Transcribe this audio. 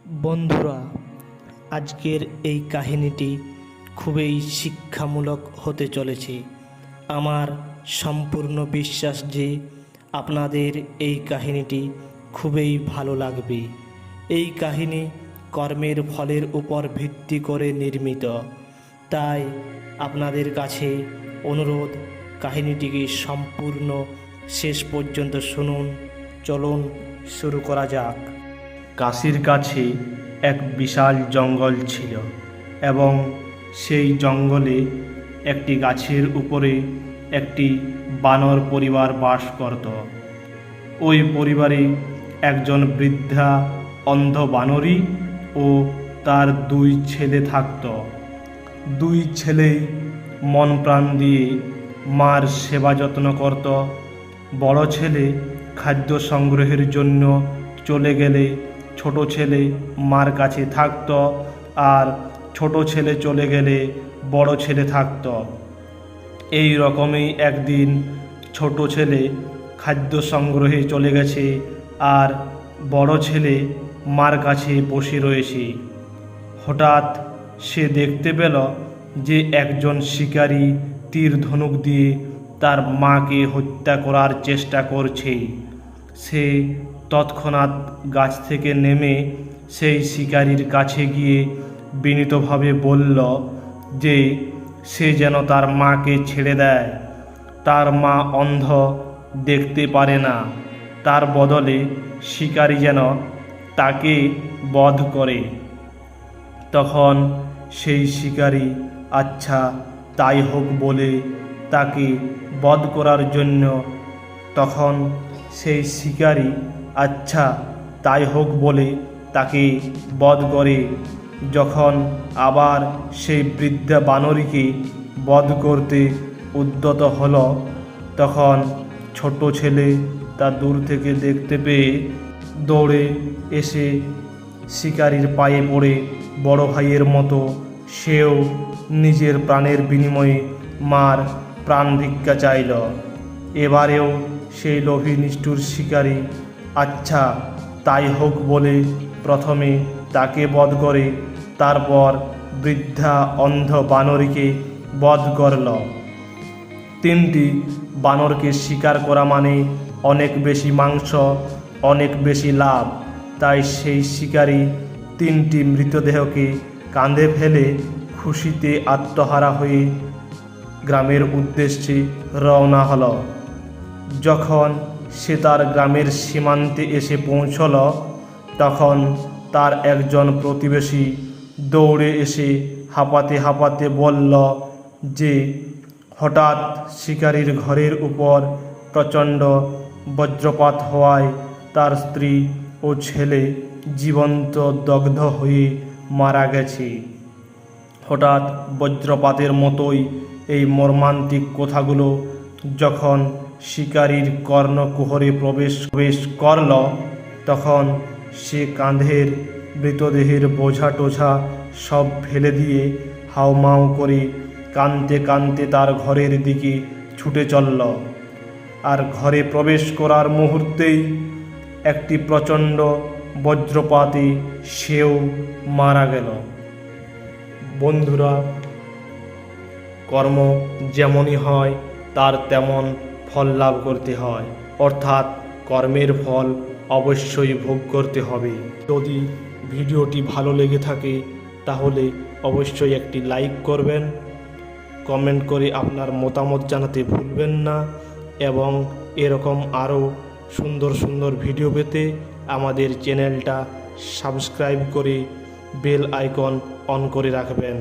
বন্ধুরা, আজকের এই কাহিনীটি খুবই শিক্ষামূলক হতে চলেছে। আমার সম্পূর্ণ বিশ্বাস যে আপনাদের এই কাহিনীটি খুবই ভালো লাগবে। এই কাহিনী কর্মের ফলের উপর ভিত্তি করে নির্মিত, তাই আপনাদের কাছে অনুরোধ, কাহিনীটিকে সম্পূর্ণ শেষ পর্যন্ত শুনুন। চলুন শুরু করা যাক। কাশীর কাছে এক বিশাল জঙ্গল ছিল এবং সেই জঙ্গলে একটি গাছের উপরে একটি বানর পরিবার বাস করত। ওই পরিবারে একজন বৃদ্ধা অন্ধ বানরী ও তার দুই ছেলে থাকত। দুই ছেলেই মন প্রাণ দিয়ে মার সেবা যত্ন করত। বড় ছেলে খাদ্য সংগ্রহের জন্য চলে গেলে ছোট ছেলে মার কাছে থাকত, আর ছোট ছেলে চলে গেলে বড় ছেলে থাকত। এই রকমই একদিন ছোট ছেলে খাদ্য সংগ্রহে চলে গেছে আর বড় ছেলে মার কাছে বসে রয়েছে। হঠাৎ সে দেখতে পেল যে একজন শিকারী তীর ধনুক দিয়ে তার মাকে হত্যা করার চেষ্টা করছে। সে তৎক্ষণাৎ গাছ থেকে নেমে সেই শিকারীর কাছে গিয়ে বিনীতভাবে বলল যে সে যেন তার মাকে ছেড়ে দেয়। তার মা অন্ধ, দেখতে পারে না, তার বদলে শিকারী যেন তাকে বধ করে। তখন সেই শিকারী আচ্ছা তাই হোক বলে তাকে বধ করার জন্য আচ্ছা তাই হোক বলে তাকে বধ করে। যখন আবার সেই বৃদ্ধা বানরীকে বধ করতে উদ্যত হলো, তখন ছোট ছেলে তা দূর থেকে দেখতে পেয়ে দৌড়ে এসে শিকারীর পায়ে পড়ে বড় ভাইয়ের মতো সেও নিজের প্রাণের বিনিময়ে মার প্রাণ ভিক্ষা চাইল। এবারেও সেই লোভী নিষ্ঠুর শিকারী আচ্ছা তাই হোক বলে প্রথমে তাকে বধ করে, তারপর বৃদ্ধা অন্ধ বানরীকে বধ করল। তিনটি বানরকে শিকার করা মানে অনেক বেশি মাংস, অনেক বেশি লাভ। তাই সেই শিকারী তিনটি মৃতদেহকে কাঁধে ফেলে খুশিতে আত্মহারা হয়ে গ্রামের উদ্দেশ্যে রওনা হলো। যখন সে তার গ্রামের সীমান্তে এসে পৌঁছল, তখন তার একজন প্রতিবেশী দৌড়ে এসে হাঁপাতে হাঁপাতে বলল যে হঠাৎ শিকারীর ঘরের উপর প্রচণ্ড বজ্রপাত হওয়ায় তার স্ত্রী ও ছেলে জীবন্ত দগ্ধ হয়ে মারা গেছে। হঠাৎ বজ্রপাতের মতোই এই মর্মান্তিক কথাগুলো যখন শিকারীর কর্ণকুহরে প্রবেশ করল, তখন সে কাঁধের মৃতদেহের বোঝা টোঝা সব ফেলে দিয়ে হাউমাউ করে কাঁদতে কাঁদতে তার ঘরের দিকে ছুটে চলল। আর ঘরে প্রবেশ করার মুহূর্তেই একটি প্রচণ্ড বজ্রপাতে সেও মারা গেল। বন্ধুরা, কর্ম যেমনই হয় তার তেমন ফল লাভ করতে হয়, অর্থাৎ কর্মের ফল অবশ্যই ভোগ করতে হবে। যদি ভিডিওটি ভালো লেগে থাকে তাহলে অবশ্যই একটি লাইক করবেন, কমেন্ট করে আপনার মতামত জানাতে ভুলবেন না এবং এরকম আরও সুন্দর সুন্দর ভিডিও পেতে আমাদের চ্যানেলটা সাবস্ক্রাইব করে বেল আইকন অন করে রাখবেন।